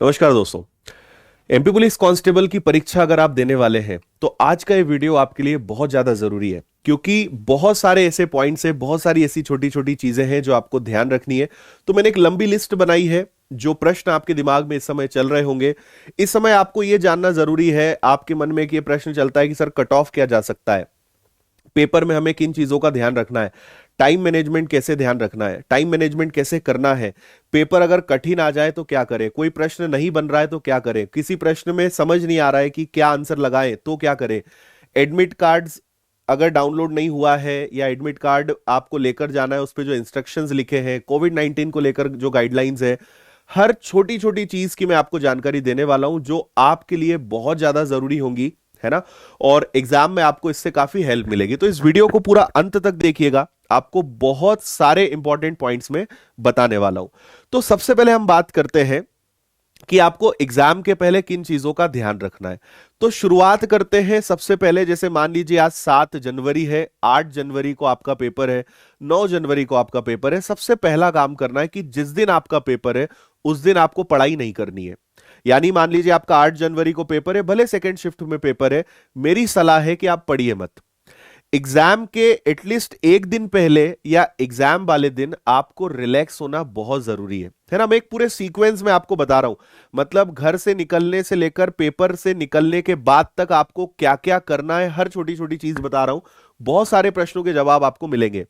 नमस्कार दोस्तों। MP police constable की परीक्षा अगर आप देने वाले हैं तो आज का ये वीडियो आपके लिए बहुत ज्यादा जरूरी है, क्योंकि बहुत सारे ऐसे पॉइंट्स हैं, बहुत सारी ऐसी छोटी छोटी चीजें हैं जो आपको ध्यान रखनी है। तो मैंने एक लंबी लिस्ट बनाई है। जो प्रश्न आपके दिमाग में इस समय चल रहे होंगे, इस समय आपको यह जानना जरूरी है आपके मन में कि यह प्रश्न चलता है कि सर कट ऑफ किया जा सकता है, पेपर में हमें किन चीजों का ध्यान रखना है, टाइम मैनेजमेंट कैसे ध्यान रखना है, टाइम मैनेजमेंट कैसे करना है, पेपर अगर कठिन आ जाए तो क्या करें, कोई प्रश्न नहीं बन रहा है तो क्या करें, किसी प्रश्न में समझ नहीं आ रहा है कि क्या आंसर लगाएं तो क्या करें, एडमिट कार्ड्स अगर डाउनलोड नहीं हुआ है या एडमिट कार्ड आपको लेकर जाना है, उस पे जो इंस्ट्रक्शंस लिखे हैं, कोविड-19 को लेकर जो गाइडलाइंस है, हर छोटी छोटी चीज की मैं आपको जानकारी देने वाला हूं जो आपके लिए बहुत ज्यादा जरूरी होंगी, है ना। और एग्जाम में आपको इससे काफी हेल्प मिलेगी। तो इस वीडियो को पूरा अंत तक देखिएगा, आपको बहुत सारे इंपॉर्टेंट पॉइंट्स में बताने वाला हूं। तो सबसे पहले हम बात करते हैं कि आपको एग्जाम के पहले किन चीजों का ध्यान रखना है। तो शुरुआत करते हैं सबसे पहले, जैसे मान लीजिए आज 7 जनवरी है, 8 जनवरी को आपका पेपर है, 9 जनवरी को आपका पेपर है। सबसे पहला काम करना है कि जिस दिन आपका पेपर है उस दिन आपको पढ़ाई नहीं करनी है। यानी मान लीजिए आपका 8 जनवरी को पेपर है, भले सेकेंड शिफ्ट में पेपर है, मेरी सलाह है कि आप पढ़िए मत। एग्जाम के एटलीस्ट एक दिन पहले या एग्जाम वाले दिन आपको रिलैक्स होना बहुत जरूरी है ना। मैं एक पूरे सीक्वेंस में आपको बता रहा हूं, मतलब घर से निकलने से लेकर पेपर से निकलने के बाद तक आपको क्या क्या करना है, हर छोटी छोटी चीज बता रहा हूं। बहुत सारे प्रश्नों के जवाब आपको मिलेंगे।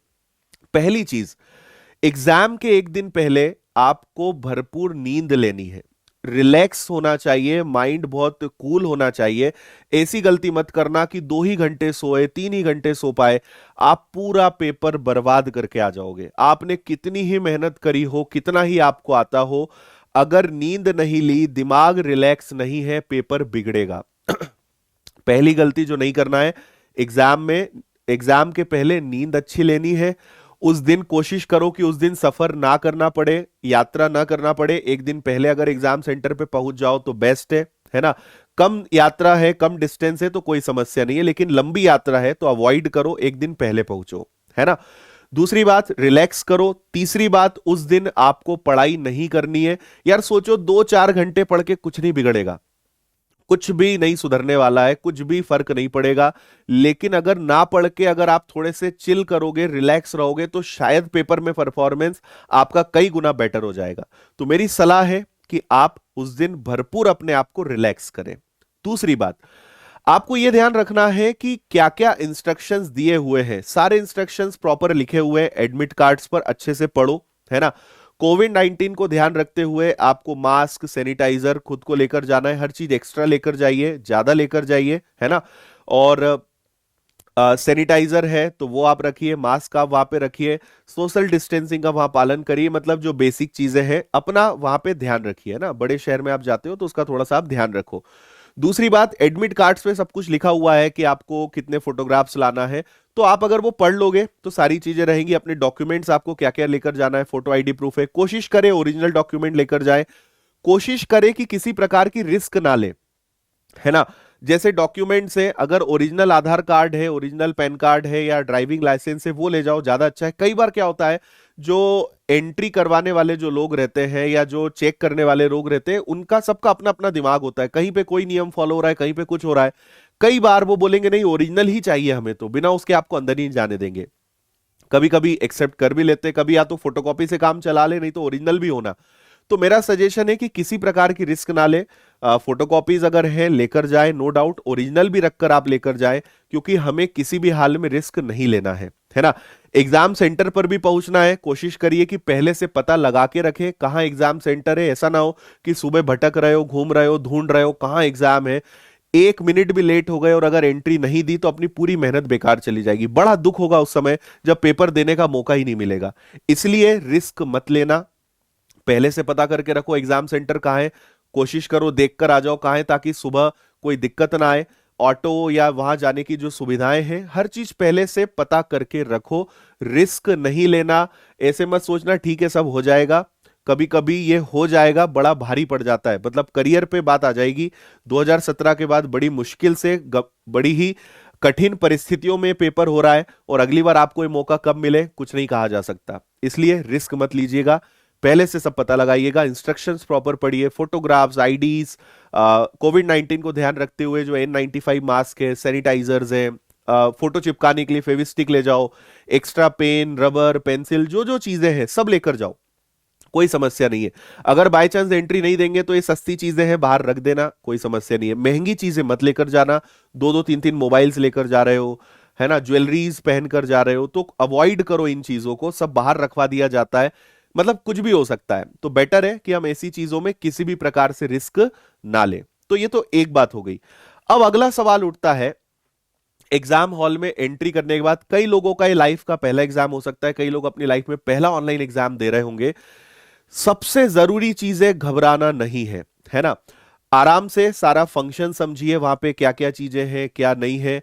पहली चीज, एग्जाम के एक दिन पहले आपको भरपूर नींद लेनी है, रिलैक्स होना चाहिए, माइंड बहुत कूल होना चाहिए। ऐसी गलती मत करना कि 2 ही घंटे सोए, 3 ही घंटे सो पाए, आप पूरा पेपर बर्बाद करके आ जाओगे। आपने कितनी ही मेहनत करी हो, कितना ही आपको आता हो, अगर नींद नहीं ली, दिमाग रिलैक्स नहीं है, पेपर बिगड़ेगा। पहली गलती जो नहीं करना है एग्जाम में, एग्जाम के पहले नींद अच्छी लेनी है। उस दिन कोशिश करो कि उस दिन सफर ना करना पड़े, यात्रा ना करना पड़े। एक दिन पहले अगर एग्जाम सेंटर पे पहुंच जाओ तो बेस्ट है ना। कम यात्रा है, कम डिस्टेंस है तो कोई समस्या नहीं है, लेकिन लंबी यात्रा है तो अवॉइड करो, एक दिन पहले पहुंचो, है ना। दूसरी बात, रिलैक्स करो। तीसरी बात, उस दिन आपको पढ़ाई नहीं करनी है। यार सोचो 2-4 घंटे पढ़ के कुछ नहीं बिगड़ेगा, कुछ भी नहीं सुधरने वाला है, कुछ भी फर्क नहीं पड़ेगा। लेकिन अगर ना पढ़ के अगर आप थोड़े से चिल करोगे, रिलैक्स रहोगे, तो शायद पेपर में परफॉर्मेंस आपका कई गुना बेटर हो जाएगा। तो मेरी सलाह है कि आप उस दिन भरपूर अपने आप को रिलैक्स करें। दूसरी बात, आपको यह ध्यान रखना है कि क्या क्या इंस्ट्रक्शंस दिए हुए हैं, सारे इंस्ट्रक्शंस प्रॉपर लिखे हुए हैं एडमिट कार्ड्स पर, अच्छे से पढ़ो, है ना। कोविड-19 को ध्यान रखते हुए आपको मास्क, सैनिटाइजर खुद को लेकर जाना है, हर चीज एक्स्ट्रा लेकर जाइए, ज्यादा लेकर जाइए, है ना। और सैनिटाइजर है तो वो आप रखिए, मास्क आप वहां पे रखिए, सोशल डिस्टेंसिंग का वहां पालन करिए, मतलब जो बेसिक चीजें हैं अपना वहां पे ध्यान रखिए ना। बड़े शहर में आप जाते हो तो उसका थोड़ा सा आप ध्यान रखो। दूसरी बात, एडमिट कार्ड्स पे सब कुछ लिखा हुआ है कि आपको कितने फोटोग्राफ्स लाना है, तो आप अगर वो पढ़ लोगे तो सारी चीजें रहेंगी। अपने डॉक्यूमेंट्स आपको क्या क्या लेकर जाना है, फोटो आईडी प्रूफ है, कोशिश करें ओरिजिनल डॉक्यूमेंट लेकर जाए, कोशिश करें कि किसी प्रकार की रिस्क ना ले, है ना। जैसे डॉक्यूमेंट्स है, अगर ओरिजिनल आधार कार्ड है, ओरिजिनल पैन कार्ड है या ड्राइविंग लाइसेंस है, वो ले जाओ, ज्यादा अच्छा है। कई बार क्या होता है, जो एंट्री करवाने वाले जो लोग रहते हैं या जो चेक करने वाले लोग रहते हैं, उनका सबका अपना अपना दिमाग होता है, कहीं पे कोई नियम फॉलो हो रहा है, कहीं पे कुछ हो रहा है। कई बार वो बोलेंगे नहीं ओरिजिनल ही चाहिए हमें, तो बिना उसके आपको अंदर नहीं जाने देंगे। कभी कभी एक्सेप्ट कर भी लेते, कभी या तो फोटोकॉपी से काम चला ले, नहीं तो ओरिजिनल भी होना। तो मेरा सजेशन है कि किसी प्रकार की रिस्क ना ले, फोटोकॉपीज अगर है लेकर जाए, नो डाउट, ओरिजिनल भी रखकर आप लेकर जाए, क्योंकि हमें किसी भी हाल में रिस्क नहीं लेना है ना। एग्जाम सेंटर पर भी पहुंचना है, कोशिश करिए कि पहले से पता लगा के रखें कहां एग्जाम सेंटर है। ऐसा ना हो कि सुबह भटक रहे हो, घूम रहे हो, ढूंढ रहे हो कहां एग्जाम है, 1 मिनट भी लेट हो गए और अगर एंट्री नहीं दी तो अपनी पूरी मेहनत बेकार चली जाएगी। बड़ा दुख होगा उस समय जब पेपर देने का मौका ही नहीं मिलेगा। इसलिए रिस्क मत लेना, पहले से पता करके रखो एग्जाम सेंटर कहाँ है, कोशिश करो देखकर आ जाओ कहाँ है, ताकि सुबह कोई दिक्कत ना आए। ऑटो या वहां जाने की जो सुविधाएं हैं, हर चीज पहले से पता करके रखो, रिस्क नहीं लेना। ऐसे मत सोचना ठीक है सब हो जाएगा, कभी कभी ये हो जाएगा बड़ा भारी पड़ जाता है, मतलब करियर पे बात आ जाएगी। 2017 के बाद बड़ी मुश्किल से बड़ी ही कठिन परिस्थितियों में पेपर हो रहा है, और अगली बार आपको ये मौका कब मिले कुछ नहीं कहा जा सकता। इसलिए रिस्क मत लीजिएगा, पहले से सब पता लगाइएगा, इंस्ट्रक्शंस प्रॉपर पढ़िए, फोटोग्राफ्स, आईडीज, कोविड-19 को ध्यान रखते हुए जो N95 मास्क है, सैनिटाइजर्स हैं, फोटो चिपकाने के लिए फेविस्टिक ले जाओ, एक्स्ट्रा पेन, रबर, पेंसिल, जो जो चीजें हैं सब लेकर जाओ, कोई समस्या नहीं है। अगर बाय चांस एंट्री नहीं देंगे तो ये सस्ती चीजें हैं बाहर रख देना, कोई समस्या नहीं है। महंगी चीजें मत लेकर जाना, दो दो तीन तीन मोबाइल्स लेकर जा रहे हो, है ना, ज्वेलरीज पहन कर जा रहे हो, तो अवॉइड करो इन चीजों को, सब बाहर रखवा दिया जाता है, मतलब कुछ भी हो सकता है। तो बेटर है कि हम ऐसी चीजों में किसी भी प्रकार से रिस्क ना लें। तो ये तो एक बात हो गई। अब अगला सवाल उठता है, एग्जाम हॉल में एंट्री करने के बाद कई लोगों का ये लाइफ का पहला एग्जाम हो सकता है, कई लोग अपनी लाइफ में पहला ऑनलाइन एग्जाम दे रहे होंगे। सबसे जरूरी चीज है घबराना नहीं है ना। आराम से सारा फंक्शन समझिए, वहां पे क्या क्या चीजें हैं क्या नहीं है।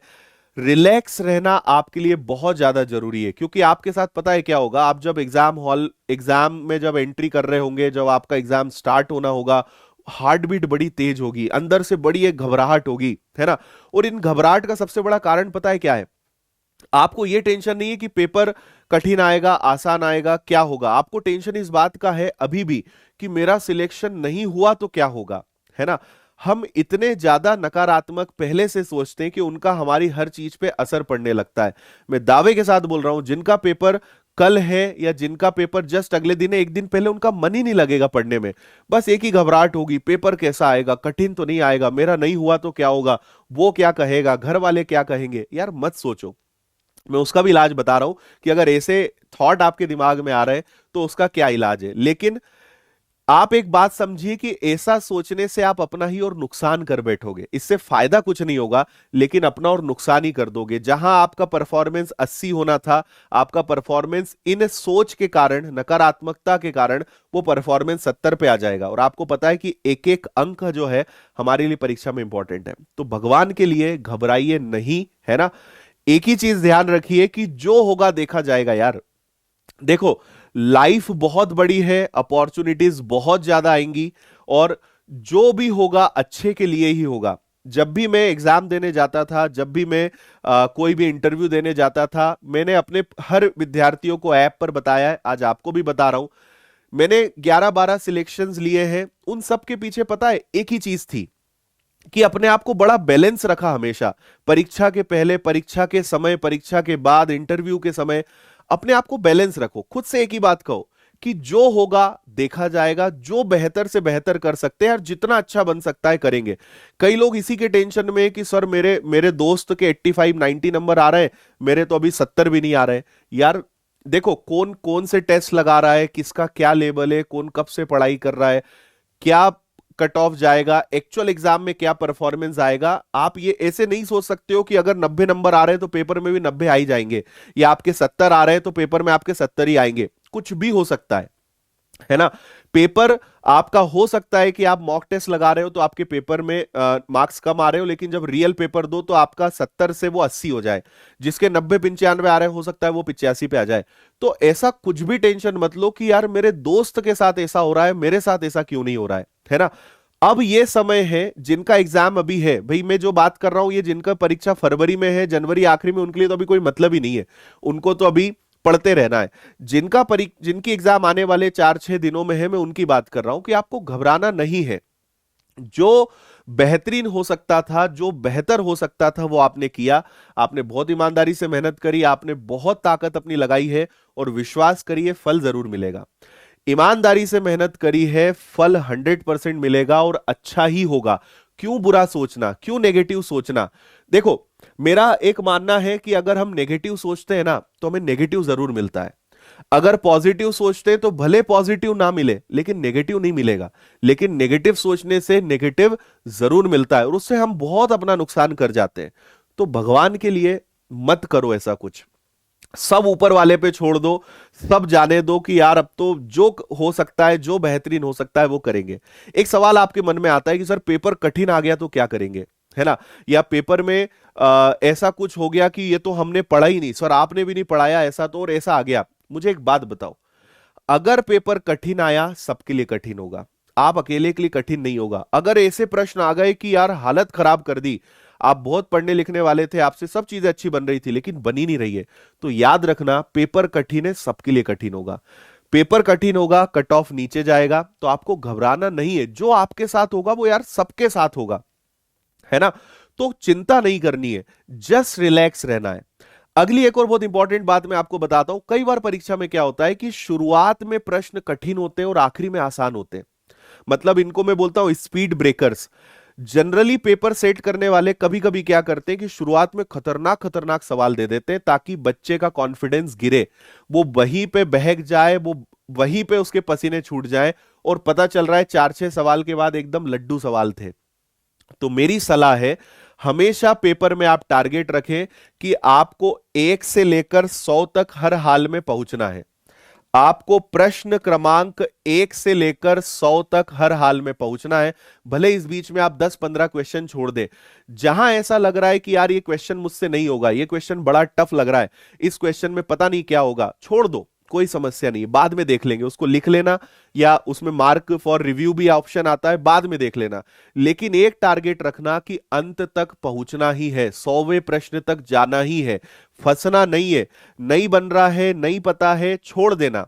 रिलैक्स रहना आपके लिए बहुत ज्यादा जरूरी है, क्योंकि आपके साथ पता है क्या होगा, आप जब एग्जाम में जब एंट्री कर रहे होंगे, जब आपका एग्जाम स्टार्ट होना होगा, हार्ट बीट बड़ी तेज होगी, अंदर से बड़ी एक घबराहट होगी, है ना। और इन घबराहट का सबसे बड़ा कारण पता है क्या है? आपको यह टेंशन नहीं है कि पेपर कठिन आएगा आसान आएगा क्या होगा, आपको टेंशन इस बात का है अभी भी कि मेरा सिलेक्शन नहीं हुआ तो क्या होगा, है ना। हम इतने ज्यादा नकारात्मक पहले से सोचते हैं कि उनका हमारी हर चीज पे असर पड़ने लगता है। मैं दावे के साथ बोल रहा हूं, जिनका पेपर कल है या जिनका पेपर जस्ट अगले दिन है, एक दिन पहले उनका मन ही नहीं लगेगा पढ़ने में, बस एक ही घबराहट होगी, पेपर कैसा आएगा, कठिन तो नहीं आएगा, मेरा नहीं हुआ तो क्या होगा, वो क्या कहेगा, घर वाले क्या कहेंगे। यार मत सोचो, मैं उसका भी इलाज बता रहा हूं कि अगर ऐसे थॉट आपके दिमाग में आ रहे हैं तो उसका क्या इलाज है। लेकिन आप एक बात समझिए कि ऐसा सोचने से आप अपना ही और नुकसान कर बैठोगे, इससे फायदा कुछ नहीं होगा, लेकिन अपना और नुकसान ही कर दोगे। जहां आपका परफॉर्मेंस 80 होना था, आपका परफॉर्मेंस इन सोच के कारण, नकारात्मकता के कारण, वो परफॉर्मेंस 70 पे आ जाएगा। और आपको पता है कि एक एक अंक जो है हमारे लिए परीक्षा में इंपॉर्टेंट है। तो भगवान के लिए घबराइए नहीं, है ना। एक ही चीज ध्यान रखिए कि जो होगा देखा जाएगा यार। देखो, लाइफ बहुत बड़ी है, अपॉर्चुनिटीज बहुत ज्यादा आएंगी, और जो भी होगा अच्छे के लिए ही होगा। जब भी मैं एग्जाम देने जाता था, जब भी मैं कोई भी इंटरव्यू देने जाता था, मैंने अपने हर विद्यार्थियों को ऐप पर बताया है, आज आपको भी बता रहा हूं। मैंने 11-12 सिलेक्शंस लिए हैं, उन सब के पीछे पता है एक ही चीज थी कि अपने आप को बड़ा बैलेंस रखा हमेशा। परीक्षा के पहले, परीक्षा के समय, परीक्षा के बाद, इंटरव्यू के समय अपने आप को बैलेंस रखो। खुद से एक ही बात कहो कि जो होगा देखा जाएगा, जो बेहतर से बेहतर कर सकते हैं और जितना अच्छा बन सकता है करेंगे। कई लोग इसी के टेंशन में कि सर मेरे मेरे दोस्त के 85-90 नंबर आ रहे हैं, मेरे तो अभी 70 भी नहीं आ रहे। यार देखो, कौन कौन से टेस्ट लगा रहा है, किसका क्या लेवल है, कौन कब से पढ़ाई कर रहा है, क्या कट ऑफ जाएगा, एक्चुअल एग्जाम में क्या परफॉर्मेंस आएगा। आप ये ऐसे नहीं सोच सकते हो कि अगर 90 नंबर आ रहे हैं तो पेपर में भी 90 आ ही जाएंगे, या आपके 70 आ रहे हैं तो पेपर में आपके 70 ही आएंगे। कुछ भी हो सकता है ना। पेपर आपका हो सकता है कि आप मॉक टेस्ट लगा रहे हो तो आपके पेपर में मार्क्स कम आ रहे हो, लेकिन जब रियल पेपर दो तो आपका 70 से वो 80 हो जाए। जिसके 90-95 आ रहे हो सकता है वो 85 पे आ जाए। तो ऐसा कुछ भी टेंशन मत लो कि यार मेरे दोस्त के साथ ऐसा हो रहा है, मेरे साथ ऐसा क्यों नहीं हो रहा है ना। अब ये समय है, जिनका एग्जाम अभी है, भाई मैं जो बात कर रहा हूं ये जिनका परीक्षा फरवरी में है, जनवरी आखिरी में, उनके लिए तो अभी कोई मतलब ही नहीं है, उनको तो अभी पढ़ते रहना है। जिनकी एग्जाम आने वाले 4-6 दिनों में है, मैं उनकी बात कर रहा हूं कि आपको घबराना नहीं है। जो बेहतरीन हो सकता था, जो बेहतर हो सकता था वो आपने किया। आपने बहुत ईमानदारी से मेहनत करी, आपने बहुत ताकत अपनी लगाई है, और विश्वास करिए फल जरूर मिलेगा। ईमानदारी से मेहनत करी है, फल 100% मिलेगा और अच्छा ही होगा। क्यों बुरा सोचना, क्यों नेगेटिव सोचना। देखो, मेरा एक मानना है कि अगर हम नेगेटिव सोचते हैं ना तो हमें नेगेटिव जरूर मिलता है। अगर पॉजिटिव सोचते हैं तो भले पॉजिटिव ना मिले लेकिन नेगेटिव नहीं मिलेगा। लेकिन नेगेटिव सोचने से नेगेटिव जरूर मिलता है और उससे हम बहुत अपना नुकसान कर जाते हैं। तो भगवान के लिए मत करो ऐसा कुछ, सब ऊपर वाले पे छोड़ दो, सब जाने दो कि यार अब तो जो हो सकता है, जो बेहतरीन हो सकता है वो करेंगे। एक सवाल आपके मन में आता है कि सर पेपर कठिन आ गया तो क्या करेंगे, है ना, या पेपर में ऐसा कुछ हो गया कि ये तो हमने पढ़ा ही नहीं, सर आपने भी नहीं पढ़ाया ऐसा तो, और ऐसा आ गया। मुझे एक बात बताओ, अगर पेपर कठिन आया सबके लिए कठिन होगा, आप अकेले के लिए कठिन नहीं होगा। अगर ऐसे प्रश्न आ गए कि यार हालत खराब कर दी, आप बहुत पढ़ने लिखने वाले थे, आपसे सब चीजें अच्छी बन रही थी लेकिन बनी नहीं रही है, तो याद रखना पेपर कठिन है, सबके लिए कठिन होगा। पेपर कठिन होगा, कट ऑफ नीचे जाएगा, तो आपको घबराना नहीं है। जो आपके साथ होगा वो यार सबके साथ होगा, है ना। तो चिंता नहीं करनी है, जस्ट रिलैक्स रहना है। अगली एक और बहुत इंपॉर्टेंट बात मैं आपको बताता हूं। कई बार परीक्षा में क्या होता है कि शुरुआत में प्रश्न कठिन होते हैं और आखिरी में आसान होते हैं। मतलब इनको मैं बोलता हूं speed breakers. Generally paper set करने वाले कभी कभी क्या करते हैं कि शुरुआत में खतरनाक खतरनाक सवाल दे देते हैं ताकि बच्चे का कॉन्फिडेंस गिरे, वो वहीं पे बहक जाए, वो वहीं पे उसके पसीने छूट जाए, और पता चल रहा है 4-6 सवाल के बाद एकदम लड्डू सवाल थे। तो मेरी सलाह है, हमेशा पेपर में आप टारगेट रखें कि आपको 1 से लेकर 100 तक हर हाल में पहुंचना है। आपको प्रश्न क्रमांक 1 से लेकर 100 तक हर हाल में पहुंचना है। भले इस बीच में आप 10-15 क्वेश्चन छोड़ दें। जहां ऐसा लग रहा है कि यार ये क्वेश्चन मुझसे नहीं होगा, ये क्वेश्चन बड़ा टफ लग रहा है, इस क्वेश्चन में पता नहीं क्या होगा, छोड़ दो, कोई समस्या नहीं, बाद में देख लेंगे। उसको लिख लेना, या उसमें मार्क फॉर रिव्यू भी ऑप्शन आता है, बाद में देख लेना। लेकिन एक टारगेट रखना कि अंत तक पहुंचना ही है, 100वें प्रश्न तक जाना ही है, फंसना नहीं है। नहीं बन रहा है, नहीं पता है, छोड़ देना,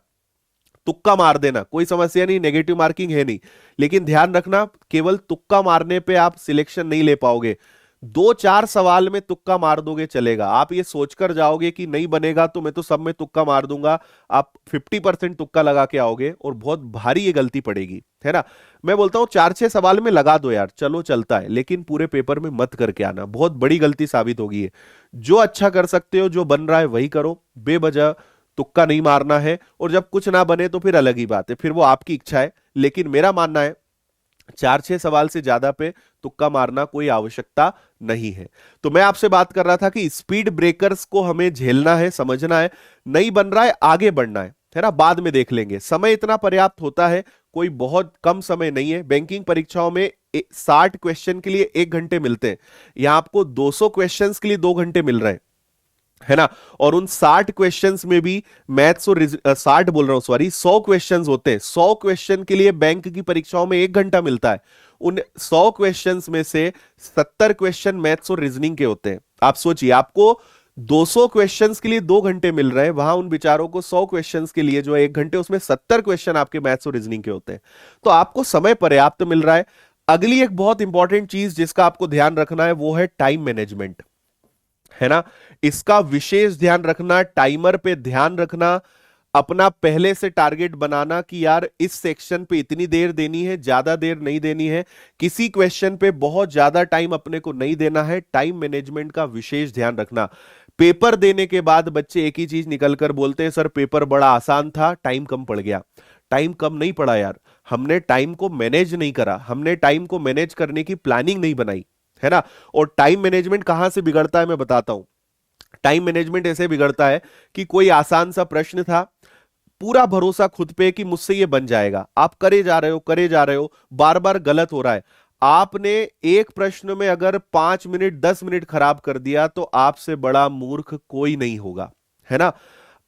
तुक्का मार देना, कोई समस्या नहीं, नेगेटिव मार्किंग है नहीं। लेकिन ध्यान रखना, केवल तुक्का मारने पे आप सिलेक्शन नहीं ले पाओगे। 2-4 सवाल में तुक्का मार दोगे चलेगा। आप ये सोचकर जाओगे कि नहीं बनेगा तो मैं तो सब में तुक्का मार दूंगा, आप 50% तुक्का लगा के आओगे और बहुत भारी ये गलती पड़ेगी, है ना। मैं बोलता हूं 4-6 सवाल में लगा दो यार, चलो चलता है, लेकिन पूरे पेपर में मत करके आना, बहुत बड़ी गलती साबित होगी है। जो अच्छा कर सकते हो, जो बन रहा है वही करो, बेवजह तुक्का नहीं मारना है। और जब कुछ ना बने तो फिर अलग ही बात है, फिर वो आपकी इच्छा है। लेकिन मेरा मानना है 4-6 सवाल से ज्यादा पे तुक्का मारना कोई आवश्यकता नहीं है। तो मैं आपसे बात कर रहा था कि स्पीड ब्रेकर्स को हमें झेलना है, समझना है। नहीं बन रहा है, आगे बढ़ना है ना, बाद में देख लेंगे। समय इतना पर्याप्त होता है, कोई बहुत कम समय नहीं है। बैंकिंग परीक्षाओं में 60 क्वेश्चन के लिए 1 घंटे मिलते हैं, यहां आपको 200 क्वेश्चन के लिए 2 घंटे मिल रहे हैं, है ना। और उन 60 क्वेश्चंस में भी मैथ्स और 60 बोल रहा हूं सॉरी, 100 क्वेश्चंस होते हैं। 100 क्वेश्चन के लिए बैंक की परीक्षाओं में 1 घंटा मिलता है। उन 100 क्वेश्चंस में से 70 क्वेश्चन मैथ्स और रीजनिंग के होते हैं। आप सोचिए, आपको 200 क्वेश्चंस के लिए 2 घंटे मिल रहे हैं, वहां उन बेचारों को 100 क्वेश्चंस के लिए जो है 1 घंटे, उसमें 70 क्वेश्चन आपके मैथ्स और रीजनिंग के होते हैं। तो आपको समय पर्याप्त मिल रहा है। अगली एक बहुत इंपॉर्टेंट चीज जिसका आपको ध्यान रखना है वो है टाइम मैनेजमेंट, है ना। इसका विशेष ध्यान रखना, टाइमर पे ध्यान रखना, अपना पहले से टारगेट बनाना कि यार इस सेक्शन पे इतनी देर देनी है, ज्यादा देर नहीं देनी है, किसी क्वेश्चन पे बहुत ज्यादा टाइम अपने को नहीं देना है। टाइम मैनेजमेंट का विशेष ध्यान रखना। पेपर देने के बाद बच्चे एक ही चीज निकलकर बोलते हैं, सर पेपर बड़ा आसान था, टाइम कम पड़ गया। टाइम कम नहीं पड़ा यार, हमने टाइम को मैनेज नहीं करा, हमने टाइम को मैनेज करने की प्लानिंग नहीं बनाई, है ना। और टाइम मैनेजमेंट कहां से बिगड़ता है मैं बताता हूं। टाइम मैनेजमेंट ऐसे बिगड़ता है कि कोई आसान सा प्रश्न था, पूरा भरोसा खुद पे कि मुझसे ये बन जाएगा, आप करे जा रहे हो, करे जा रहे हो, बार बार गलत हो रहा है। आपने एक प्रश्न में अगर 5 मिनट 10 मिनट खराब कर दिया तो आपसे बड़ा मूर्ख कोई नहीं होगा, है ना।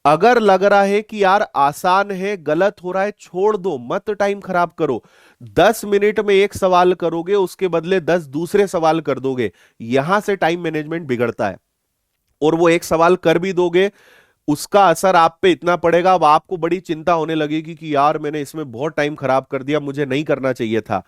अगर लग रहा है कि यार आसान है, गलत हो रहा है, छोड़ दो, मत टाइम खराब करो। 10 मिनट में एक सवाल करोगे, उसके बदले 10 दूसरे सवाल कर दोगे, यहां से टाइम मैनेजमेंट बिगड़ता है। और वो एक सवाल कर भी दोगे, उसका असर आप पे इतना पड़ेगा, अब आपको बड़ी चिंता होने लगेगी कि यार मैंने इसमें बहुत टाइम खराब कर दिया, मुझे नहीं करना चाहिए था।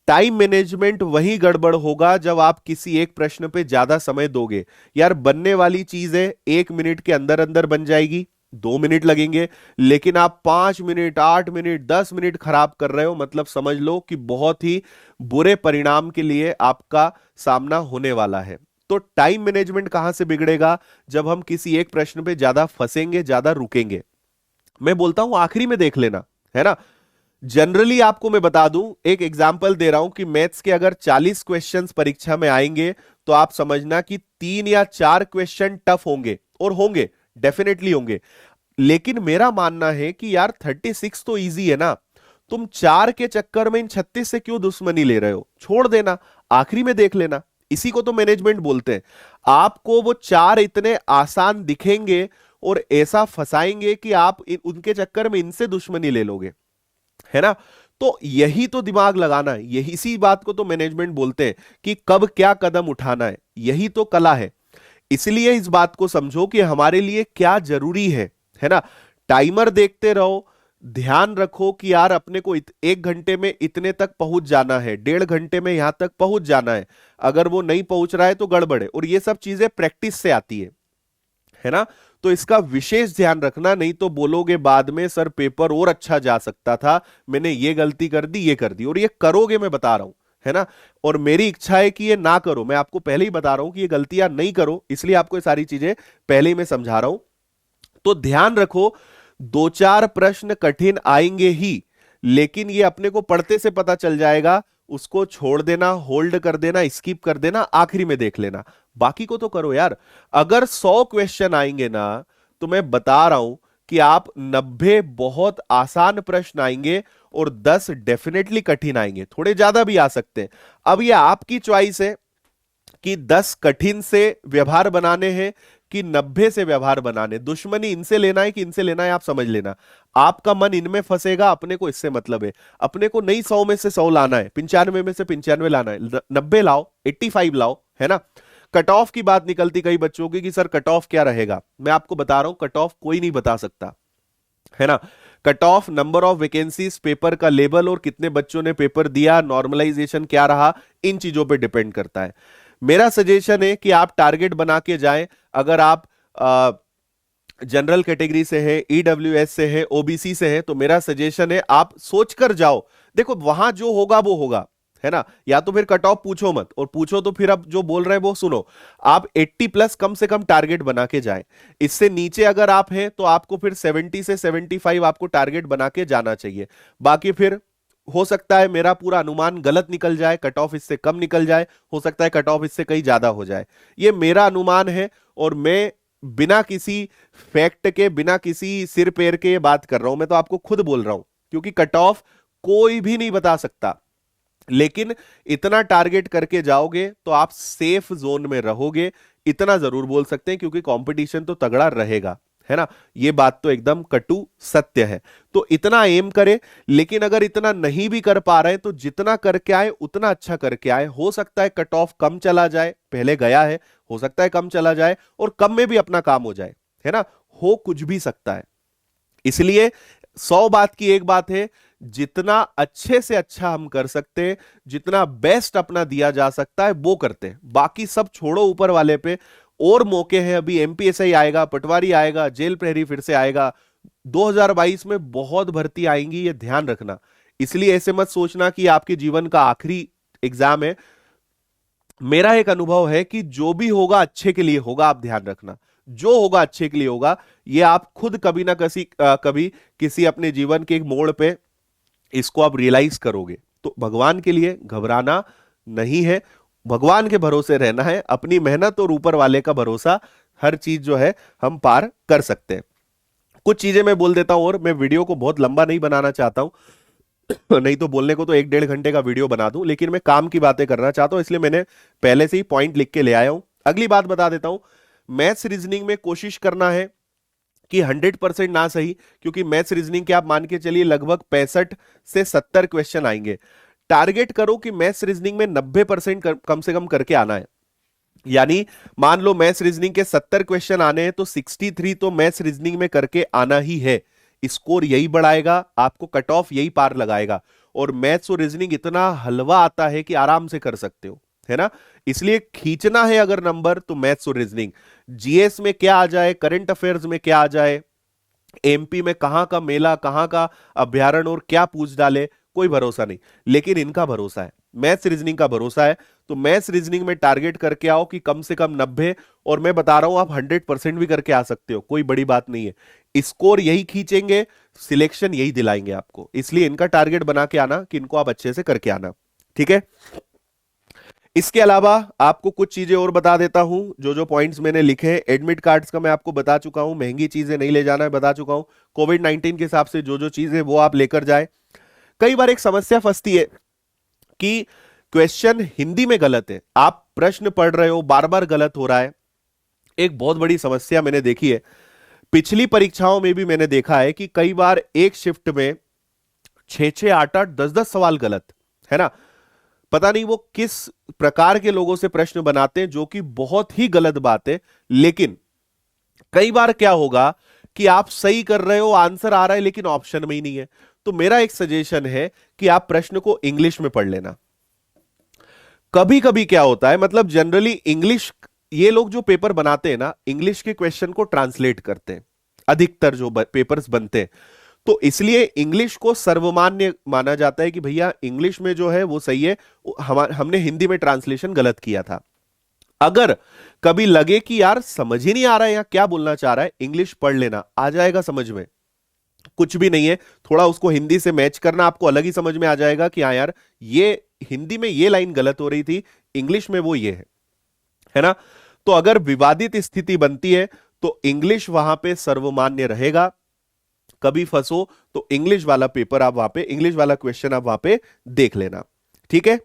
टाइम मैनेजमेंट वही गड़बड़ होगा जब आप किसी एक प्रश्न पे ज्यादा समय दोगे। यार बनने वाली चीज है, 1 मिनट के अंदर अंदर बन जाएगी, 2 मिनट लगेंगे, लेकिन आप 5 मिनट 8 मिनट 10 मिनट खराब कर रहे हो, मतलब समझ लो कि बहुत ही बुरे परिणाम के लिए आपका सामना होने वाला है। तो टाइम मैनेजमेंट कहां से बिगड़ेगा, जब हम किसी एक प्रश्न पे ज्यादा फंसेंगे, ज्यादा रुकेंगे। मैं बोलता हूं आखिरी में देख लेना, है ना। जनरली आपको मैं बता दूं, एक एग्जांपल दे रहा हूं कि मैथ्स के अगर 40 क्वेश्चंस परीक्षा में आएंगे तो आप समझना कि 3 या 4 क्वेश्चन टफ होंगे, और होंगे, डेफिनेटली होंगे। लेकिन मेरा मानना है कि यार 36 तो इजी है ना, तुम 4 के चक्कर में इन 36 से क्यों दुश्मनी ले रहे हो, छोड़ देना, आखिरी में देख लेना। इसी को तो मैनेजमेंट बोलते हैं। आपको वो 4 इतने आसान दिखेंगे और ऐसा फंसाएंगे कि आप उनके चक्कर में इनसे दुश्मनी ले लोगे, है ना। तो यही तो दिमाग लगाना है, यही इसी बात को तो मैनेजमेंट बोलते हैं कि कब क्या कदम उठाना है, यही तो कला है। इसलिए इस बात को समझो कि हमारे लिए क्या जरूरी है ना। टाइमर देखते रहो, ध्यान रखो कि यार अपने को 1 घंटे में इतने तक पहुंच जाना है, 1.5 घंटे में यहां तक पहुंच जाना है। अगर वो नहीं पहुंच रहा है तो गड़बड़ है। और ये सब चीजें प्रैक्टिस से आती है ना। तो इसका विशेष ध्यान रखना, नहीं तो बोलोगे बाद में सर पेपर और अच्छा जा सकता था, मैंने ये गलती कर दी, ये कर दी। और ये करोगे, मैं बता रहा हूं, है ना। और मेरी इच्छा है कि ये ना करो, मैं आपको पहले ही बता रहा हूं कि ये गलतियां नहीं करो, इसलिए आपको ये सारी चीजें पहले ही मैं समझा रहा हूं। तो ध्यान रखो, 2-4 प्रश्न कठिन आएंगे ही, लेकिन ये अपने को पढ़ते से पता चल जाएगा। उसको छोड़ देना, होल्ड कर देना, स्किप कर देना, आखिरी में देख लेना, बाकी को तो करो यार। अगर 100 क्वेश्चन आएंगे ना, तो मैं बता रहा हूं कि आप 90 बहुत आसान प्रश्न आएंगे और 10 डेफिनेटली कठिन आएंगे, थोड़े ज्यादा भी आ सकते हैं। अब ये आपकी चॉइस है कि 10 कठिन से व्यवहार बनाने हैं कि 90 से व्यवहार बनाने। दुश्मनी इनसे लेना है कि इनसे लेना है, आप समझ लेना। आपका मन इनमें फंसेगा, अपने को इससे मतलब है। अपने को नहीं 100 में से 100 लाना है, 95 में से 95 लाना है, 90 लाओ, 85 लाओ, है ना। कट ऑफ की बात निकलती कई बच्चों की कि सर कट ऑफ क्या रहेगा। मैं आपको बता रहा हूं, कट ऑफ कोई नहीं बता सकता, है ना। Cut off number of vacancies, paper का लेवल और कितने बच्चों ने पेपर दिया, नॉर्मलाइजेशन क्या रहा, इन चीजों पे डिपेंड करता है। मेरा सजेशन है कि आप टारगेट बना के जाएं। अगर आप जनरल कैटेगरी से है, ईडब्ल्यूएस से है, ओबीसी से है, तो मेरा सजेशन है आप सोच कर जाओ। देखो वहां जो होगा वो होगा, है ना। या तो फिर कट ऑफ पूछो मत, और पूछो तो फिर अब जो बोल रहे हैं वो सुनो। आप 80 प्लस कम से कम टारगेट बना के जाएं। इससे नीचे अगर आप हैं तो आपको फिर 70 से 75 आपको टारगेट बना के जाना चाहिए। बाकी फिर हो सकता है मेरा पूरा अनुमान गलत निकल जाए, कट ऑफ इससे कम निकल जाए, हो सकता है कट ऑफ इससे कहीं ज्यादा हो जाए। ये मेरा अनुमान है, और मैं बिना किसी फैक्ट के, बिना किसी सिर पैर के ये बात कर रहा हूं। मैं तो आपको खुद बोल रहा हूं, क्योंकि कट ऑफ कोई भी नहीं बता सकता। लेकिन इतना टारगेट करके जाओगे तो आप सेफ जोन में रहोगे, इतना जरूर बोल सकते हैं, क्योंकि कंपटीशन तो तगड़ा रहेगा, है ना। ये बात तो एकदम कटु सत्य है। तो इतना एम करें। लेकिन अगर इतना नहीं भी कर पा रहे तो जितना करके आए उतना अच्छा करके आए। हो सकता है कट ऑफ कम चला जाए, पहले गया है, हो सकता है कम चला जाए, और कम में भी अपना काम हो जाए, है ना। हो कुछ भी सकता है। इसलिए 100 बात की एक बात है, जितना अच्छे से अच्छा हम कर सकते हैं, जितना बेस्ट अपना दिया जा सकता है वो करते हैं। बाकी सब छोड़ो ऊपर वाले पे। और मौके हैं, अभी एमपीएसआई आएगा, पटवारी आएगा, जेल प्रहरी फिर से आएगा। 2022 में बहुत भर्ती आएंगी, ये ध्यान रखना। इसलिए ऐसे मत सोचना कि आपके जीवन का आखिरी एग्जाम है। मेरा एक अनुभव है कि जो भी होगा अच्छे के लिए होगा, आप ध्यान रखना। जो होगा अच्छे के लिए होगा, ये आप खुद कभी ना कभी किसी अपने जीवन के एक मोड़ पे इसको आप रियलाइज करोगे। तो भगवान के लिए घबराना नहीं है, भगवान के भरोसे रहना है, अपनी मेहनत और ऊपर वाले का भरोसा, हर चीज जो है हम पार कर सकते हैं। कुछ चीजें मैं बोल देता हूं, और मैं वीडियो को बहुत लंबा नहीं बनाना चाहता हूं नहीं तो बोलने को तो 1-1.5 घंटे का वीडियो बना दूं, लेकिन मैं काम की बातें करना चाहता हूं, इसलिए मैंने पहले से ही पॉइंट लिख के ले आया हूं। अगली बात बता देता हूं, मैथ्स रीजनिंग में कोशिश करना है कि 100% ना सही, क्योंकि मैथ्स रीजनिंग के आप मान के चलिए लगभग 65 से 70 क्वेश्चन आएंगे। टारगेट करो कि मैथ्स रीजनिंग में 90% कम से कम करके आना है। यानी मान लो मैथ्स रीजनिंग के 70 क्वेश्चन आने हैं, तो 63 तो मैथ्स रीजनिंग में करके आना ही है। स्कोर यही बढ़ाएगा, आपको कट ऑफ यही पार लगाएगा। और मैथ्स और रीजनिंग इतना हलवा आता है कि आराम से कर सकते हो, है ना। इसलिए खींचना है अगर नंबर, तो मैथ्स और रीजनिंग। जीएस में क्या आ जाए, करंट अफेयर्स में क्या आ जाए, एमपी में कहां का मेला, कहां का अभ्यारण्य और क्या पूछ डाले, कोई भरोसा नहीं। लेकिन इनका भरोसा है, मैथ्स रीजनिंग का भरोसा है। तो मैथ्स रीजनिंग में टारगेट करके आओ कि कम से कम 90। और मैं बता रहा हूं आप 100% भी करके आ सकते हो, कोई बड़ी बात नहीं है। स्कोर यही खींचेंगे, सिलेक्शन यही दिलाएंगे आपको। इसलिए इनका टारगेट बना के आना कि इनको आप अच्छे से करके आना, ठीक है। इसके अलावा आपको कुछ चीजें और बता देता हूं, जो जो पॉइंट्स मैंने लिखे हैं। एडमिट कार्ड्स का मैं आपको बता चुका हूं, महंगी चीजें नहीं ले जाना है, बता चुका हूं। कोविड-19 के हिसाब से जो जो चीजें वो आप लेकर जाए। कई बार एक समस्या फंसती है कि क्वेश्चन हिंदी में गलत है, आप प्रश्न पढ़ रहे हो, बार बार गलत हो रहा है। एक बहुत बड़ी समस्या मैंने देखी है, पिछली परीक्षाओं में भी मैंने देखा है कि कई बार एक शिफ्ट में 6-6, 8-8, 10-10 सवाल गलत, है ना। पता नहीं वो किस प्रकार के लोगों से प्रश्न बनाते हैं, जो कि बहुत ही गलत बात है। लेकिन कई बार क्या होगा कि आप सही कर रहे हो, आंसर आ रहा है, लेकिन ऑप्शन में ही नहीं है। तो मेरा एक सजेशन है कि आप प्रश्न को इंग्लिश में पढ़ लेना। कभी कभी क्या होता है, मतलब जनरली इंग्लिश, ये लोग जो पेपर बनाते हैं ना, इंग्लिश के क्वेश्चन को ट्रांसलेट करते हैं, अधिकतर जो पेपर्स बनते हैं। तो इसलिए इंग्लिश को सर्वमान्य माना जाता है कि भैया इंग्लिश में जो है वो सही है, हमने हिंदी में ट्रांसलेशन गलत किया था। अगर कभी लगे कि यार समझ ही नहीं आ रहा है, या क्या बोलना चाह रहा है, इंग्लिश पढ़ लेना, आ जाएगा समझ में, कुछ भी नहीं है। थोड़ा उसको हिंदी से मैच करना, आपको अलग ही समझ में आ जाएगा कि हाँ यार, ये हिंदी में ये लाइन गलत हो रही थी, इंग्लिश में वो ये है ना। तो अगर विवादित स्थिति बनती है तो इंग्लिश वहां पे सर्वमान्य रहेगा। कभी फंसो तो इंग्लिश वाला पेपर आप वहां पे, इंग्लिश वाला क्वेश्चन आप वहां पे देख लेना। ठीक है,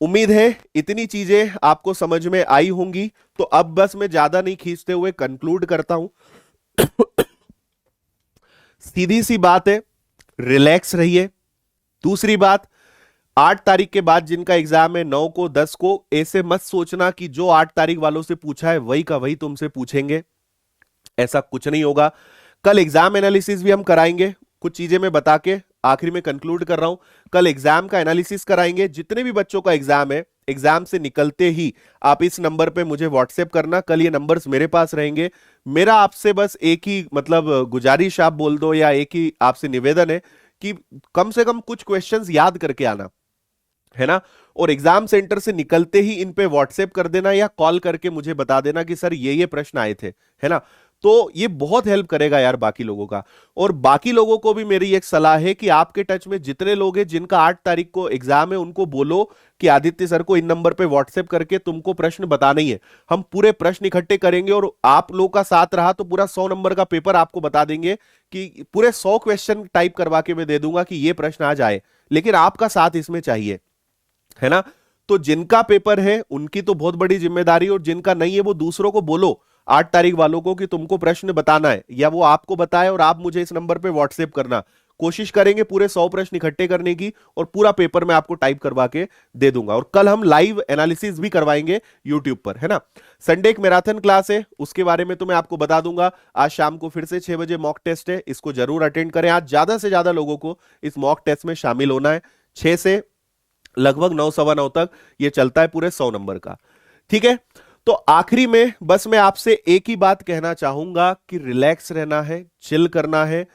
उम्मीद है इतनी चीजें आपको समझ में आई होंगी। तो अब बस मैं ज्यादा नहीं खींचते हुए कंक्लूड करता हूं। सीधी सी बात है, रिलैक्स रहिए। दूसरी बात, 8 तारीख के बाद जिनका एग्जाम है 9 को 10 को, ऐसे मत सोचना कि जो 8 तारीख वालों से पूछा है वही का वही तुमसे पूछेंगे, ऐसा कुछ नहीं होगा। कल एग्जाम एनालिसिस भी हम कराएंगे, कुछ चीजें मैं बता के आखिरी में कंक्लूड कर रहा हूं। कल एग्जाम का एनालिसिस कराएंगे, जितने भी बच्चों का एग्जाम है, एग्जाम से निकलते ही आप इस नंबर पे मुझे व्हाट्सएप करना, कल ये नंबर्स मेरे पास रहेंगे। मेरा आपसे बस एक ही मतलब गुजारिश आप बोल दो, या एक ही आपसे निवेदन है कि कम से कम कुछ क्वेश्चंस याद करके आना, है ना। और एग्जाम सेंटर से निकलते ही इन पे व्हाट्सएप कर देना या कॉल करके मुझे बता देना कि सर ये प्रश्न आए थे, है ना। तो ये बहुत हेल्प करेगा यार बाकी लोगों का। और बाकी लोगों को भी मेरी एक सलाह है कि आपके टच में जितने लोग हैं जिनका 8 तारीख को एग्जाम है, उनको बोलो कि आदित्य सर को इन नंबर पे व्हाट्सएप करके तुमको प्रश्न बताना ही है। हम पूरे प्रश्न इकट्ठे करेंगे और आप लोग का साथ रहा तो पूरा 100 नंबर का पेपर आपको बता देंगे कि पूरे 100 क्वेश्चन टाइप करवा के मैं दे दूंगा कि ये प्रश्न आ जाए, लेकिन आपका साथ इसमें चाहिए, है ना। तो जिनका पेपर है उनकी तो बहुत बड़ी जिम्मेदारी, और जिनका नहीं है वो दूसरों को बोलो 8 तारीख वालों को कि तुमको प्रश्न बताना है, या वो आपको बताए और आप मुझे इस नंबर पे व्हाट्सएप करना। कोशिश करेंगे पूरे 100 प्रश्न इकट्ठे करने की, और पूरा पेपर मैं आपको टाइप करवा के दे दूंगा। और कल हम लाइव एनालिसिस भी करवाएंगे यूट्यूब पर, है ना। संडे एक मैराथन क्लास है, उसके बारे में तो मैं आपको बता दूंगा। आज शाम को फिर से 6 बजे मॉक टेस्ट है, इसको जरूर अटेंड करें। आज ज्यादा से ज्यादा लोगों को इस मॉक टेस्ट में शामिल होना है। 6 से लगभग 9 सवा 9 तक ये चलता है, पूरे 100 नंबर का। ठीक है, तो आखिरी में बस मैं आपसे एक ही बात कहना चाहूंगा कि रिलैक्स रहना है, चिल करना है,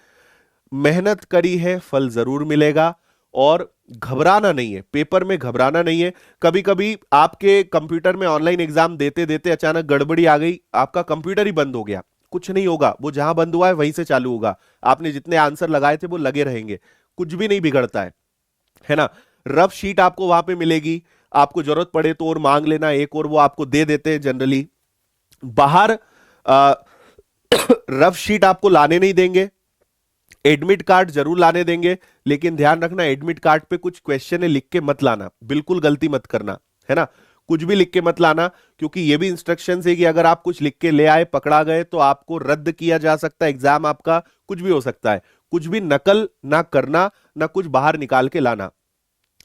मेहनत करी है फल जरूर मिलेगा, और घबराना नहीं है, पेपर में घबराना नहीं है। कभी कभी आपके कंप्यूटर में ऑनलाइन एग्जाम देते देते अचानक गड़बड़ी आ गई, आपका कंप्यूटर ही बंद हो गया, कुछ नहीं होगा, वो जहां बंद हुआ है वहीं से चालू होगा। आपने जितने आंसर लगाए थे वो लगे रहेंगे, कुछ भी नहीं बिगड़ता है ना। रफ शीट आपको वहां पे मिलेगी, आपको जरूरत पड़े तो और मांग लेना एक, और वो आपको दे देते हैं जनरली। बाहर रफ शीट आपको लाने नहीं देंगे, एडमिट कार्ड जरूर लाने देंगे, लेकिन ध्यान रखना एडमिट कार्ड पे कुछ क्वेश्चन है लिख के मत लाना, बिल्कुल गलती मत करना, है ना। कुछ भी लिख के मत लाना, क्योंकि ये भी इंस्ट्रक्शंस है कि अगर आप कुछ लिख के ले आए, पकड़ा गए, तो आपको रद्द किया जा सकता है एग्जाम, आपका कुछ भी हो सकता है। कुछ भी नकल ना करना, ना कुछ बाहर निकाल के लाना।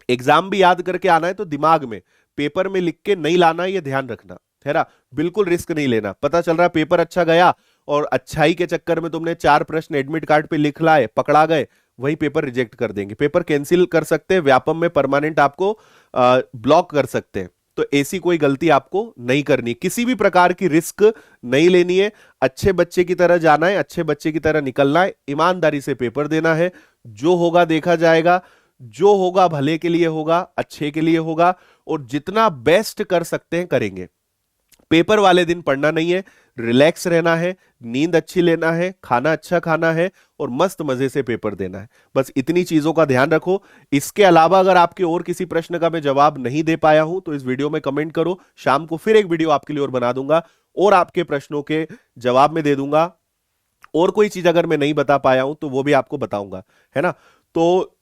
एग्जाम भी याद करके आना है तो दिमाग में, पेपर में लिख के नहीं लाना, ये ध्यान रखना, है ना। बिल्कुल रिस्क नहीं लेना। पता चल रहा है पेपर अच्छा गया और अच्छाई के चक्कर में तुमने 4 प्रश्न एडमिट कार्ड पे लिख लाए, पकड़ा गए, वही पेपर रिजेक्ट कर देंगे, पेपर कैंसिल कर सकते हैं, व्यापम में परमानेंट आपको ब्लॉक कर सकते हैं। तो ऐसी कोई गलती आपको नहीं करनी, किसी भी प्रकार की रिस्क नहीं लेनी है। अच्छे बच्चे की तरह जाना है, अच्छे बच्चे की तरह निकलना है, ईमानदारी से पेपर देना है। जो होगा देखा जाएगा, जो होगा भले के लिए होगा, अच्छे के लिए होगा, और जितना बेस्ट कर सकते हैं करेंगे। पेपर वाले दिन पढ़ना नहीं है, रिलैक्स रहना है, नींद अच्छी लेना है, खाना अच्छा खाना है, और मस्त मजे से पेपर देना है। बस इतनी चीजों का ध्यान रखो। इसके अलावा अगर आपके और किसी प्रश्न का मैं जवाब नहीं दे पाया हूं तो इस वीडियो में कमेंट करो, शाम को फिर एक वीडियो आपके लिए और बना दूंगा और आपके प्रश्नों के जवाब में दे दूंगा। और कोई चीज अगर मैं नहीं बता पाया हूं तो वो भी आपको बताऊंगा, है ना। तो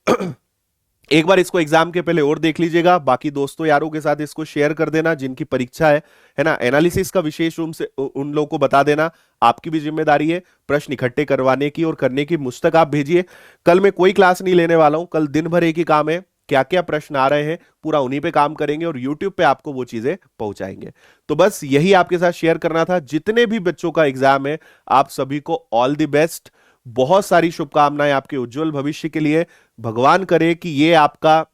एक बार इसको एग्जाम के पहले और देख लीजिएगा, बाकी दोस्तों यारों के साथ इसको शेयर कर देना जिनकी परीक्षा है ना। एनालिसिस का विशेष रूप से उन लोगों को बता देना, आपकी भी जिम्मेदारी है प्रश्न इकट्ठे करवाने की और करने की। पुस्तक आप भेजिए। कल मैं कोई क्लास नहीं लेने वाला हूं, कल दिन भर एक ही काम है, क्या क्या प्रश्न आ रहे हैं, पूरा उन्हीं पे काम करेंगे और YouTube पे आपको वो चीजें पहुंचाएंगे। तो बस यही आपके साथ शेयर करना था। जितने भी बच्चों का एग्जाम है, आप सभी को ऑल द बेस्ट, बहुत सारी शुभकामनाएं आपके उज्जवल भविष्य के लिए। भगवान करे कि ये आपका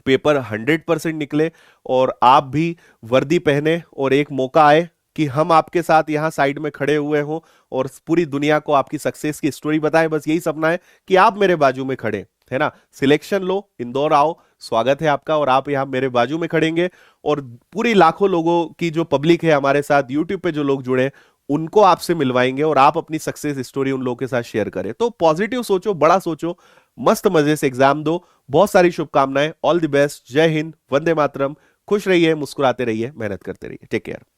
पेपर 100% निकले और आप भी वर्दी पहने और एक मौका आए कि हम आपके साथ यहां साइड में खड़े हुए हों और पूरी दुनिया को आपकी सक्सेस की स्टोरी बताएं। बस यही सपना है कि आप मेरे बाजू में खड़े, है ना। सिलेक्शन लो, इंदौर आओ, स्वागत है आपका, और आप यहां मेरे बाजू में खड़ेंगे और पूरी लाखों लोगों की जो पब्लिक है हमारे साथ यूट्यूब पे जो लोग जुड़े हैं, उनको आपसे मिलवाएंगे और आप अपनी सक्सेस स्टोरी उन लोगों के साथ शेयर करें। तो पॉजिटिव सोचो, बड़ा सोचो, मस्त मजे से एग्जाम दो। बहुत सारी शुभकामनाएं, ऑल द बेस्ट, जय हिंद, वंदे मातरम। खुश रहिए, मुस्कुराते रहिए, मेहनत करते रहिए। Take care.